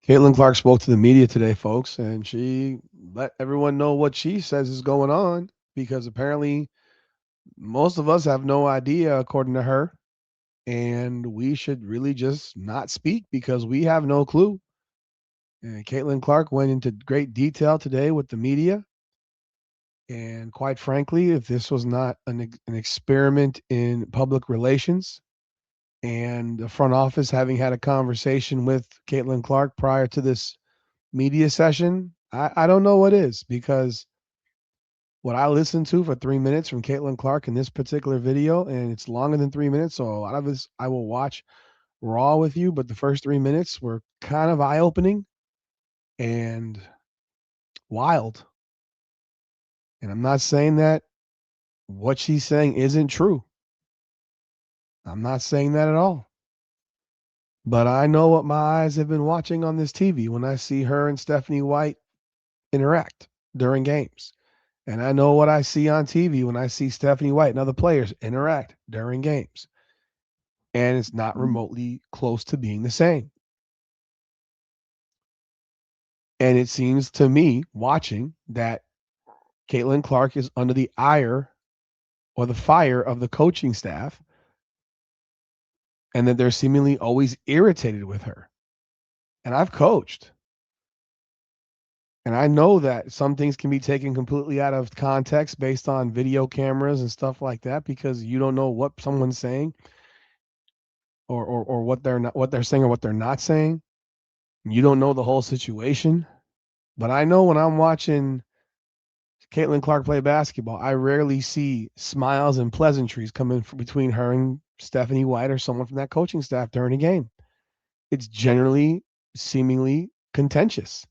Caitlin Clark spoke to the media today, folks, and she let everyone know what she says is going on because apparently most of us have no idea, according to her, and we should really just not speak because we have no clue. And Caitlin Clark went into great detail today with the media. And quite frankly, if this was not an experiment in public relations and the front office having had a conversation with Caitlin Clark prior to this media session, I don't know what is because what I listened to for 3 minutes from Caitlin Clark in this particular video, and it's longer than 3 minutes, so a lot of this I will watch raw with you, but the first 3 minutes were kind of eye opening and wild. And I'm not saying that what she's saying isn't true. I'm not saying that at all. But I know what my eyes have been watching on this TV when I see her and Stephanie White interact during games. And I know what I see on TV when I see Stephanie White and other players interact during games. And it's not remotely close to being the same. And it seems to me, watching, that Caitlin Clark is under the ire or the fire of the coaching staff, and that they're seemingly always irritated with her. And I've coached. And I know that some things can be taken completely out of context based on video cameras and stuff like that because you don't know what someone's saying or what they're saying or what they're not saying. You don't know the whole situation. But I know when I'm watching Caitlin Clark play basketball, I rarely see smiles and pleasantries coming between her and Stephanie White or someone from that coaching staff during a game. It's generally seemingly contentious.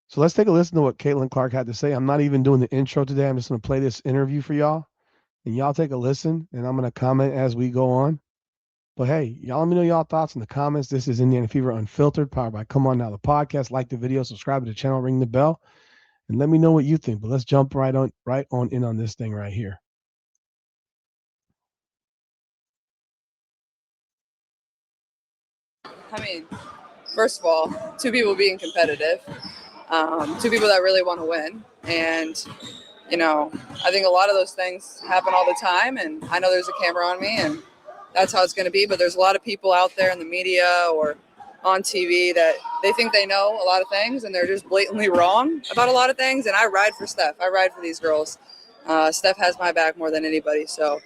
So let's take a listen to what Caitlin Clark had to say. I'm not even doing the intro today. I'm just going to play this interview for y'all. And y'all take a listen, and I'm going to comment as we go on. But hey, y'all let me know y'all thoughts in the comments. This is Indiana Fever Unfiltered, powered by Come On Now, the podcast. Like the video, subscribe to the channel, ring the bell, and let me know what you think. But let's jump right on in on this thing right here. I mean, first of all, two people being competitive, two people that really want to win. And, I think a lot of those things happen all the time. And I know there's a camera on me, and that's how it's going to be. But there's a lot of people out there in the media or on TV that they think they know a lot of things, and they're just blatantly wrong about a lot of things. And I ride for Steph. I ride for these girls. Steph has my back more than anybody. So,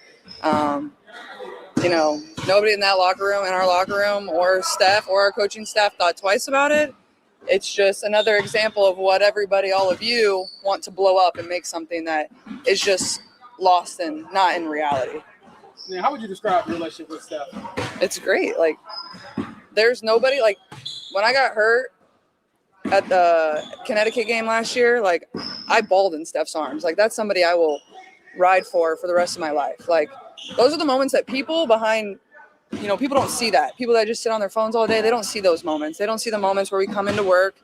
nobody in that locker room, in our locker room, or Steph or our coaching staff thought twice about it. It's just another example of what everybody, all of you, want to blow up and make something that is just lost and not in reality. Now, how would you describe your relationship with Steph? It's great. Like, there's nobody, like, when I got hurt at the Connecticut game last year, like, I bawled in Steph's arms. Like, that's somebody I will ride for the rest of my life. Like, those are the moments that people behind, people don't see that. People that just sit on their phones all day, they don't see those moments. They don't see the moments where we come into work.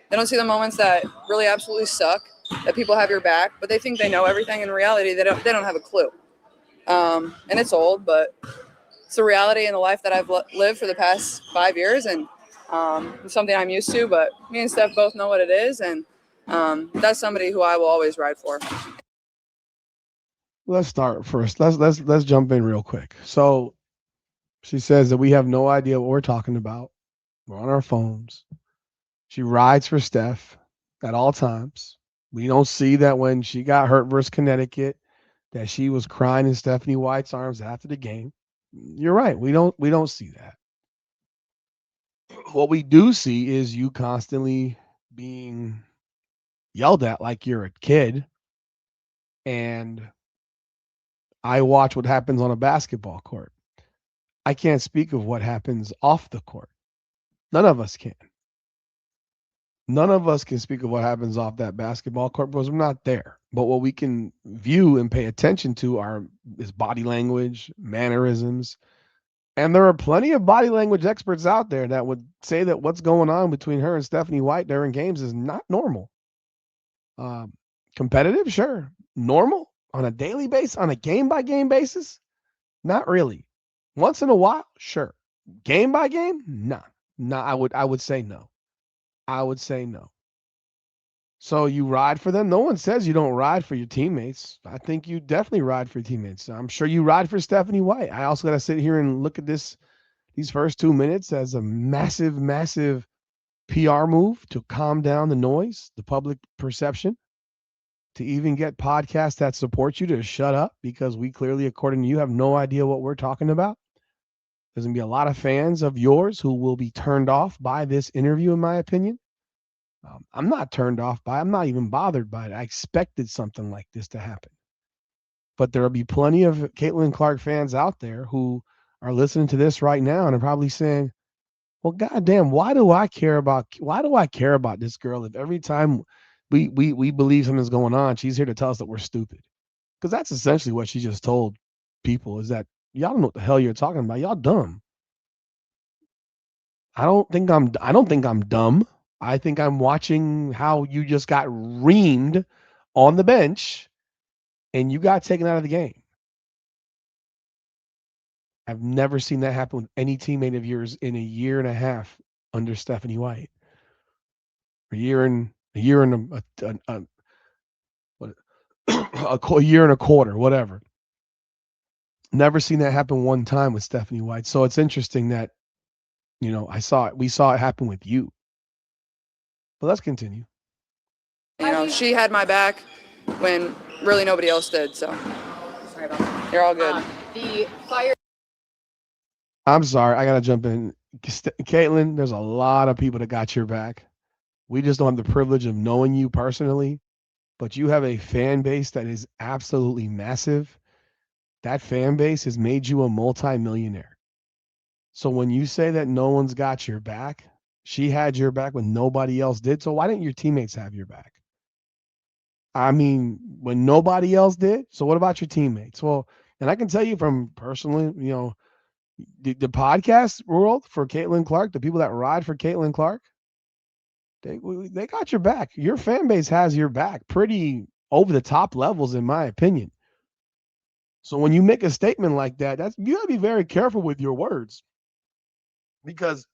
They don't see the moments that really absolutely suck, that people have your back, but they think they know everything. In reality, they don't have a clue. And it's old, but it's the reality in the life that I've lived for the past 5 years, and it's something I'm used to. But me and Steph both know what it is, and that's somebody who I will always ride for. Let's start first. Let's jump in real quick. So she says that we have no idea what we're talking about. We're on our phones. She rides for Steph at all times. We don't see that when she got hurt versus Connecticut, that she was crying in Stephanie White's arms after the game. You're right. We don't see that. What we do see is you constantly being yelled at like you're a kid. And I watch what happens on a basketball court. I can't speak of what happens off the court. None of us can. None of us can speak of what happens off that basketball court because we're not there. But what we can view and pay attention to is body language, mannerisms. And there are plenty of body language experts out there that would say that what's going on between her and Stephanie White during games is not normal. Competitive, sure. Normal on a daily basis, on a game-by-game basis, not really. Once in a while, sure. Game by game, nah. No, I would say no. I would say no. So you ride for them? No one says you don't ride for your teammates. I think you definitely ride for your teammates. I'm sure you ride for Stephanie White. I also got to sit here and look at these first 2 minutes as a massive, massive PR move to calm down the noise, the public perception, to even get podcasts that support you to shut up because we clearly, according to you, have no idea what we're talking about. There's going to be a lot of fans of yours who will be turned off by this interview, in my opinion. I'm not turned off by it. I'm not even bothered by it. I expected something like this to happen. But there'll be plenty of Caitlin Clark fans out there who are listening to this right now and are probably saying, well, goddamn, why do I care about this girl if every time we believe something's going on, she's here to tell us that we're stupid? Because that's essentially what she just told people is that y'all don't know what the hell you're talking about. Y'all dumb. I don't think I'm dumb. I think I'm watching how you just got reamed on the bench and you got taken out of the game. I've never seen that happen with any teammate of yours in a year and a half under Stephanie White. A year and what, a year and a quarter, whatever. Never seen that happen one time with Stephanie White. So it's interesting that we saw it happen with you. But let's continue. She had my back when really nobody else did. So Sorry about that. you're all good. The fire. I'm sorry, I gotta jump in. Caitlin, there's a lot of people that got your back. We just don't have the privilege of knowing you personally, but you have a fan base that is absolutely massive. That fan base has made you a multimillionaire. So when you say that no one's got your back, she had your back when nobody else did. So why didn't your teammates have your back? I mean, when nobody else did. So what about your teammates? Well, and I can tell you from personally, the podcast world for Caitlin Clark, the people that ride for Caitlin Clark, they got your back. Your fan base has your back pretty over the top levels, in my opinion. So when you make a statement like that, you gotta be very careful with your words because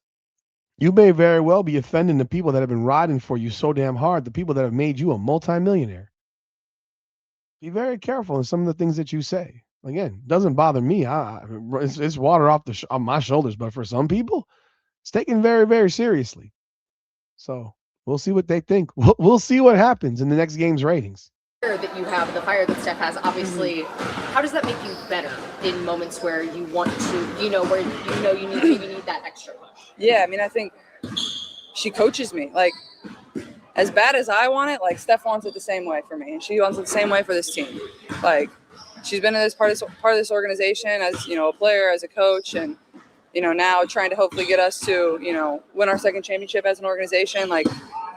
you may very well be offending the people that have been riding for you so damn hard, the people that have made you a multimillionaire. Be very careful in some of the things that you say. Again, doesn't bother me. It's water off on my shoulders, but for some people, it's taken very, very seriously. So we'll see what they think. We'll see what happens in the next game's ratings. That you have, the fire that Steph has, obviously, how does that make you better in moments where you want to, where you need that extra push? Yeah, I mean, I think she coaches me. Like, as bad as I want it, like, Steph wants it the same way for me, and she wants it the same way for this team. Like, she's been in this part of this organization as, a player, as a coach, and, now trying to hopefully get us to, win our second championship as an organization. Like,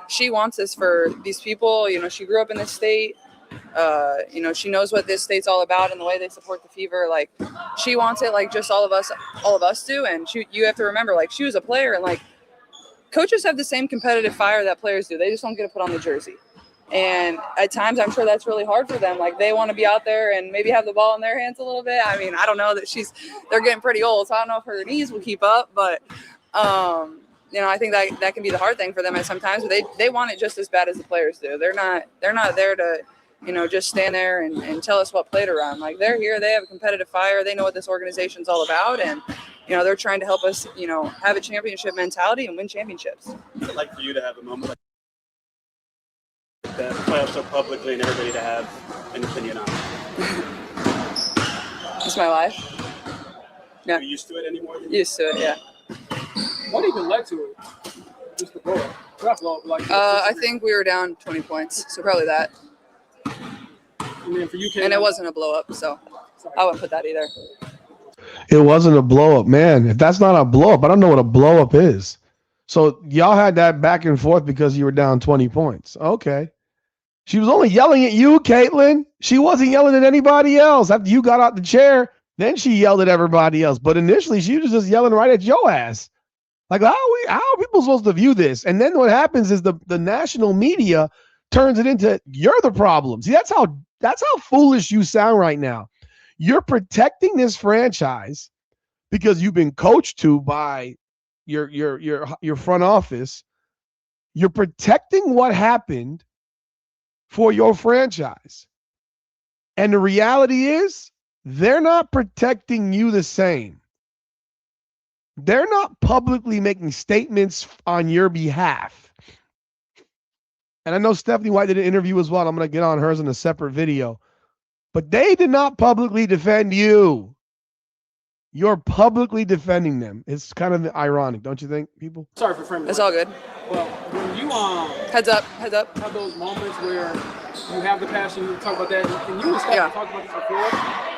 she wants this for these people. She grew up in this state. She knows what this state's all about and the way they support the Fever. Like, she wants it like just all of us do. And you have to remember, like, she was a player, and like, coaches have the same competitive fire that players do. They just don't get to put on the jersey. And at times, I'm sure that's really hard for them. Like, they want to be out there and maybe have the ball in their hands a little bit. I mean, I don't know that they're getting pretty old, so I don't know if her knees will keep up, but I think that can be the hard thing for them at sometimes. But they want it just as bad as the players do. They're not there to just stand there and tell us what play to run. Like, they're here, they have a competitive fire, they know what this organization's all about, and they're trying to help us have a championship mentality and win championships. I'd like for you to have a moment like that, play up so publicly, and everybody to have an opinion on it. It's my life. Yeah. Are you used to it anymore? Used to it, yeah. What even led to it? Just the blow up. Not blow up, like. I think we were down 20 points, so probably that. And then for you, And it wasn't a blow up, so I wouldn't put that either. It wasn't a blow up, man. If that's not a blow up, I don't know what a blow up is. So y'all had that back and forth because you were down 20 points. Okay. She was only yelling at you, Caitlin. She wasn't yelling at anybody else. After you got out the chair, then she yelled at everybody else. But initially, she was just yelling right at your ass. Like, how are people supposed to view this? And then what happens is the national media turns it into you're the problem. See, that's how foolish you sound right now. You're protecting this franchise because you've been coached to by your front office, you're protecting what happened for your franchise. And the reality is, they're not protecting you the same. They're not publicly making statements on your behalf. And I know Stephanie White did an interview as well. I'm going to get on hers in a separate video. But they did not publicly defend you. You're publicly defending them. It's kind of ironic, don't you think, people? Sorry for framing. It's all good. Well, when you Heads up. have those moments where you have the passion, you talk about that, and you and Steph Yeah. talked about this before.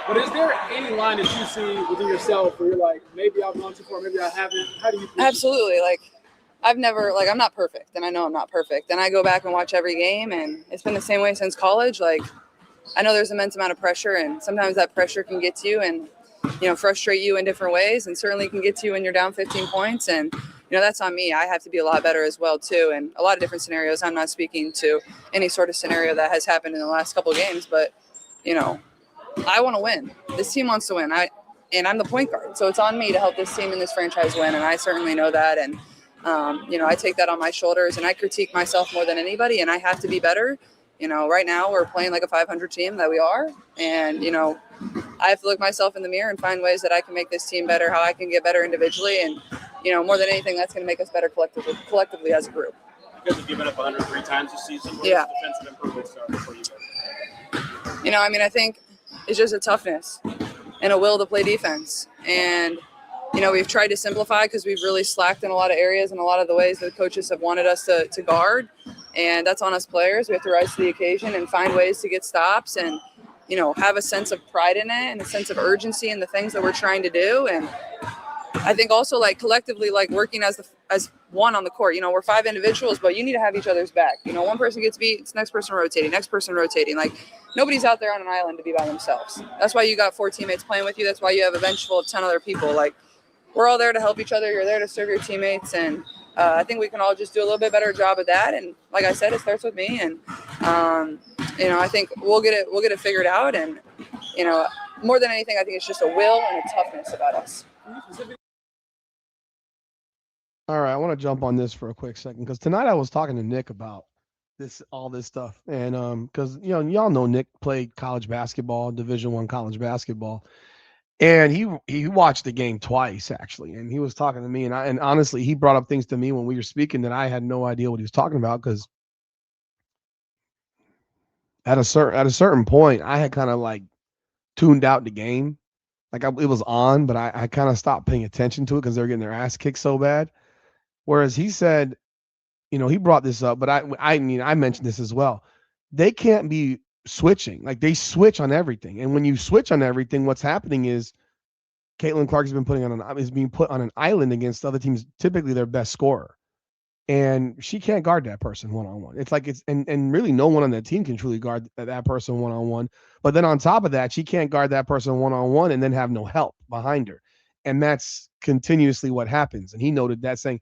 But is there any line that you see within yourself where you're like, maybe I've gone too far, maybe I haven't? How do you feel? Absolutely. Like, I'm not perfect, and I know I'm not perfect. And I go back and watch every game, and it's been the same way since college. Like, I know there's immense amount of pressure, and sometimes that pressure can get to you and, frustrate you in different ways, and certainly can get to you when you're down 15 points. And, that's on me. I have to be a lot better as well, too. And a lot of different scenarios. I'm not speaking to any sort of scenario that has happened in the last couple of games, but, I want to win. This team wants to win. And I'm the point guard. So it's on me to help this team and this franchise win. And I certainly know that. And, I take that on my shoulders, and I critique myself more than anybody, and I have to be better. Right now we're playing like a 500 team that we are. And, I have to look myself in the mirror and find ways that I can make this team better, how I can get better individually. And, more than anything, that's going to make us better collectively as a group. You guys have given up 103 times this season. What Yeah. defensive improvements are for you guys? I think it's just a toughness and a will to play defense. And, we've tried to simplify because we've really slacked in a lot of areas and a lot of the ways that the coaches have wanted us to guard. And that's on us players. We have to rise to the occasion and find ways to get stops and, have a sense of pride in it and a sense of urgency in the things that we're trying to do. And I think also collectively, working as one on the court, we're 5 individuals, but you need to have each other's back. One person gets beat, it's next person rotating. Nobody's out there on an island to be by themselves. That's why you got 4 teammates playing with you. That's why you have a bench full of 10 other people. We're all there to help each other. You're there to serve your teammates. And I think we can all just do a little bit better job of that. And like I said, it starts with me. And, I think we'll get it figured out. And, more than anything, I think it's just a will and a toughness about us. All right, I want to jump on this for a quick second because tonight I was talking to Nick about all this stuff, and because y'all know Nick played college basketball, Division I college basketball, and he watched the game twice actually, and he was talking to me, and honestly he brought up things to me when we were speaking that I had no idea what he was talking about because at a certain point I had kind of tuned out the game, it was on, but I kind of stopped paying attention to it because they were getting their ass kicked so bad. Whereas he said, he brought this up, but I mentioned this as well. They can't be switching. They switch on everything. And when you switch on everything, what's happening is Caitlin Clark is being put on an island against other teams, typically their best scorer. And she can't guard that person one-on-one. And really no one on that team can truly guard that person one-on-one. But then on top of that, she can't guard that person one-on-one and then have no help behind her. And that's continuously what happens. And he noted that, saying,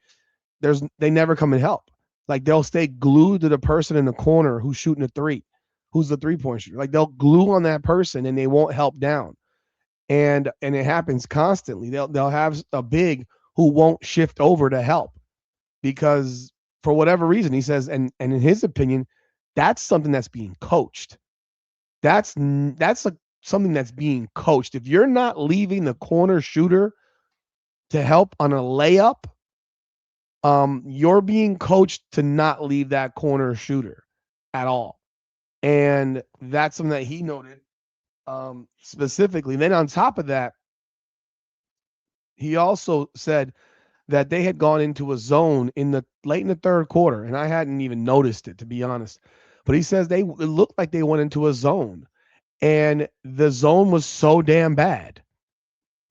they never come and help. They'll stay glued to the person in the corner who's shooting a 3, who's the 3-point shooter. They'll glue on that person and they won't help down. And it happens constantly. They'll have a big who won't shift over to help because for whatever reason, he says, and in his opinion, that's something that's being coached. That's something that's being coached. If you're not leaving the corner shooter to help on a layup, you're being coached to not leave that corner shooter at all. And that's something that he noted specifically. Then on top of that, he also said that they had gone into a zone late in the third quarter, and I hadn't even noticed it, to be honest. But he says it looked like they went into a zone, and the zone was so damn bad.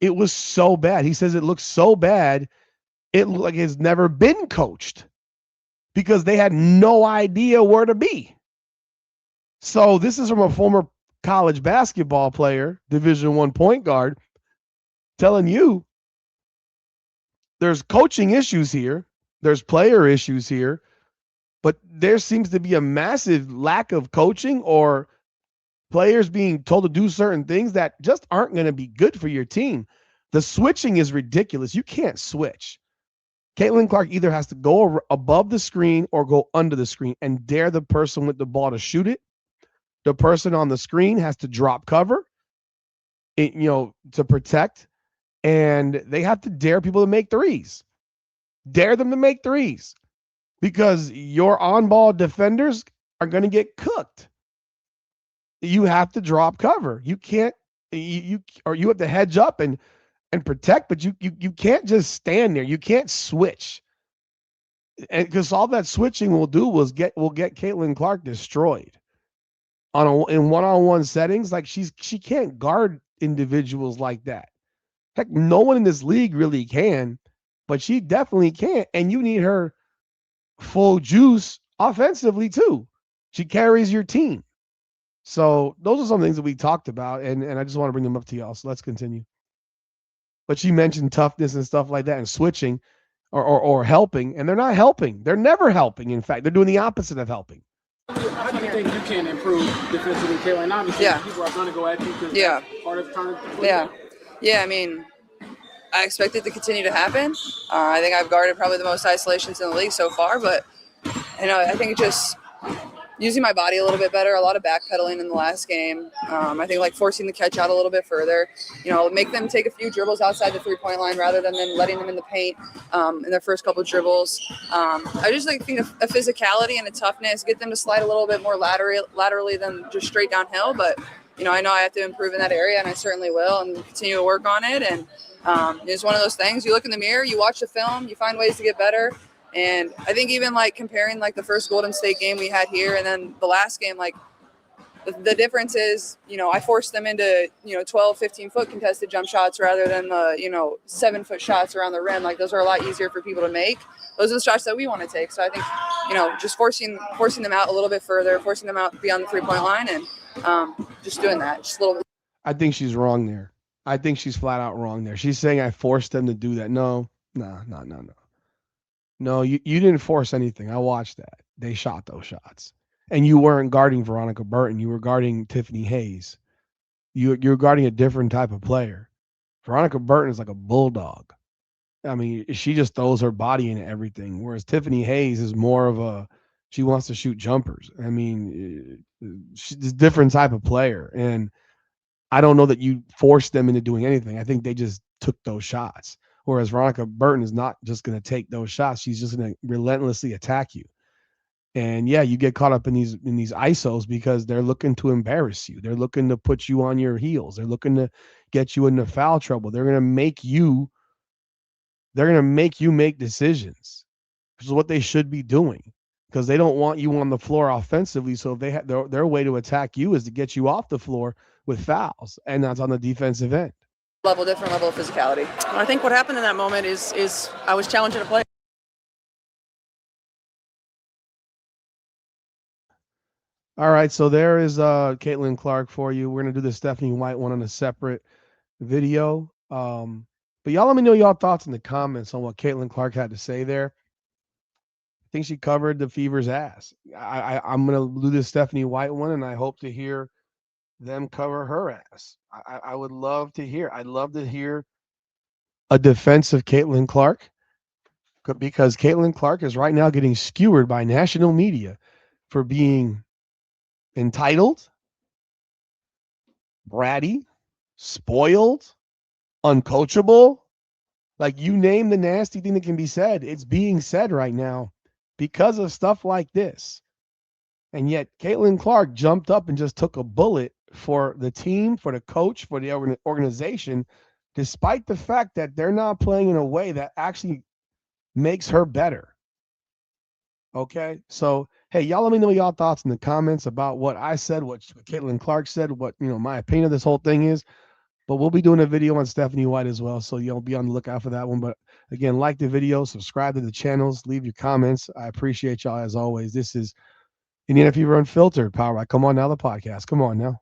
It was so bad. He says it looked so bad, it looked like it's never been coached because they had no idea where to be. So this is from a former college basketball player, Division I point guard, telling you there's coaching issues here, there's player issues here, but there seems to be a massive lack of coaching or players being told to do certain things that just aren't going to be good for your team. The switching is ridiculous. You can't switch. Caitlin Clark either has to go above the screen or go under the screen and dare the person with the ball to shoot it. The person on the screen has to drop cover, to protect, and they have to dare people to make threes. Dare them to make threes because your on-ball defenders are going to get cooked. You have to drop cover. You can't you have to hedge up and protect, but you can't just stand there. You can't switch. And because all that switching will do will get Caitlin Clark destroyed in one-on-one settings. Like she can't guard individuals like that. Heck, no one in this league really can, but she definitely can't. And you need her full juice offensively too. She carries your team. So those are some things that we talked about, and I just want to bring them up to y'all. So let's continue. But she mentioned toughness and stuff like that and switching or helping, and they're not helping. They're never helping. In fact, they're doing the opposite of helping. How do you think you can improve defensively, Caitlin? Obviously, people are going to go at you because part of trying to Yeah, I mean, I expect it to continue to happen. I think I've guarded probably the most isolations in the league so far, but I think it just using my body a little bit better, a lot of backpedaling in the last game. I think like forcing the catch out a little bit further, make them take a few dribbles outside the 3-point line rather than letting them in the paint in their first couple of dribbles. I just think a physicality and a toughness, get them to slide a little bit more laterally than just straight downhill. But, I know I have to improve in that area, and I certainly will, and continue to work on it. And it's one of those things, you look in the mirror, you watch the film, you find ways to get better. And I think even like comparing like the first Golden State game we had here and then the last game, like the difference is, I forced them into, 12, 15-foot contested jump shots rather than the, 7-foot shots around the rim. Like those are a lot easier for people to make. Those are the shots that we want to take. So I think, just forcing them out a little bit further, forcing them out beyond the 3-point line and just doing that. Just a little bit. I think she's wrong there. I think she's flat out wrong there. She's saying I forced them to do that. No. No, you didn't force anything. I watched that. They shot those shots. And you weren't guarding Veronica Burton. You were guarding Tiffany Hayes. You're guarding a different type of player. Veronica Burton is like a bulldog. I mean, she just throws her body into everything. Whereas Tiffany Hayes is more of she wants to shoot jumpers. I mean, she's a different type of player. And I don't know that you forced them into doing anything. I think they just took those shots. Whereas Veronica Burton is not just going to take those shots. She's just going to relentlessly attack you. And yeah, you get caught up in these ISOs because they're looking to embarrass you. They're looking to put you on your heels. They're looking to get you into foul trouble. They're going to make you make decisions, which is what they should be doing, because they don't want you on the floor offensively. So if they have their way to attack you is to get you off the floor with fouls, and that's on the defensive end. Different level of physicality. I think what happened in that moment is I was challenging a play. All right, so there is Caitlin Clark for you. We're gonna do the Stephanie White one on a separate video. But y'all let me know y'all thoughts in the comments on what Caitlin Clark had to say there. I think she covered the Fever's ass. I'm gonna do the Stephanie White one, and I hope to hear them cover her ass. I would love to hear. I'd love to hear a defense of Caitlin Clark, because Caitlin Clark is right now getting skewered by national media for being entitled, bratty, spoiled, uncoachable. Like, you name the nasty thing that can be said, it's being said right now because of stuff like this. And yet Caitlin Clark jumped up and just took a bullet for the team, for the coach, for the organization, despite the fact that they're not playing in a way that actually makes her better. Okay, so hey, y'all let me know y'all thoughts in the comments about what I said, what Caitlin Clark said, what my opinion of this whole thing is. But we'll be doing a video on Stephanie White as well, so you'll be on the lookout for that one. But again, like the video, subscribe to the channels, leave your comments. I appreciate y'all as always. This is Indiana Fever Unfiltered, powered by Come On Now, the podcast. Come on now.